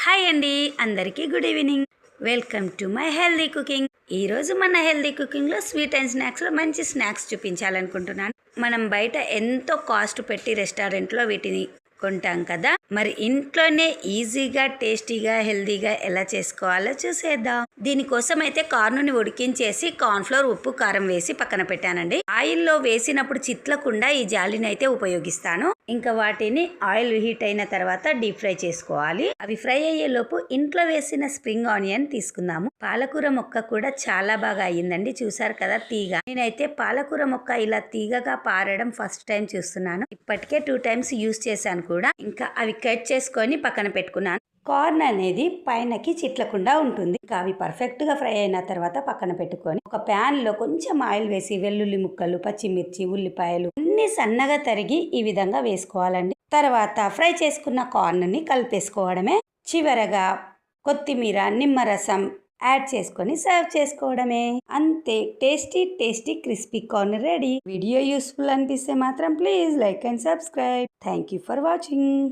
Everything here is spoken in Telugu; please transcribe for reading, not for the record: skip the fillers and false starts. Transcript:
హాయ్ అండి, అందరికీ good evening. Welcome to my healthy cooking. ఈరోజు మన హెల్దీ కుకింగ్లో స్వీట్ అండ్ స్నాక్స్లో మంచి స్నాక్స్ చూపించాలనుకుంటున్నాను. మనం బయట ఎంతో కాస్ట్ పెట్టి రెస్టారెంట్లో వీటిని కొంటాం కదా, మరి ఇంట్లోనే ఈజీగా టేస్టీగా హెల్దీగా ఎలా చేసుకోవాలో చూసేద్దాం. దీనికోసం అయితే కార్నుని ఉడికించేసి కార్న్ఫ్లోర్, ఉప్పు, కారం వేసి పక్కన పెట్టానండి. ఆయిల్లో వేసినప్పుడు చిట్లకుండా ఈ జాలిని అయితే ఉపయోగిస్తాను. ఇంకా వాటిని ఆయిల్ హీట్ అయిన తర్వాత డీప్ ఫ్రై చేసుకోవాలి. అవి ఫ్రై అయ్యే లోపు ఇంట్లో వేసిన స్ప్రింగ్ ఆనియన్ తీసుకుందాము. పాలకూర మొక్క కూడా చాలా బాగా అయ్యిందండి, చూసారు కదా తీగ. నేనైతే పాలకూర మొక్క ఇలా తీగగా పారడం ఫస్ట్ టైం చూస్తున్నాను. ఇప్పటికే 2 times యూజ్ చేశాను కూడా. ఇంకా అవి కట్ చేసుకొని పక్కన పెట్టుకున్నాను. కార్న్ అనేది పైనకి చిట్లకుండా ఉంటుంది. ఇంకా అవి పర్ఫెక్ట్ గా ఫ్రై అయిన తర్వాత పక్కన పెట్టుకొని ఒక ప్యాన్ లో కొంచెం ఆయిల్ వేసి వెల్లుల్లి ముక్కలు, పచ్చిమిర్చి, ఉల్లిపాయలు అన్ని సన్నగా తరిగి ఈ విధంగా వేసుకోవాలండి. తర్వాత ఫ్రై చేసుకున్న కార్న్ ని కలిపేసుకోవడమే. చివరగా కొత్తిమీర, నిమ్మరసం యాడ్ చేసుకొని సర్వ్ చేసుకోవడమే. అంతే, tasty tasty crispy corn ready. Video useful అనిపిస్తే మాత్రం please like and subscribe. Thank you for watching.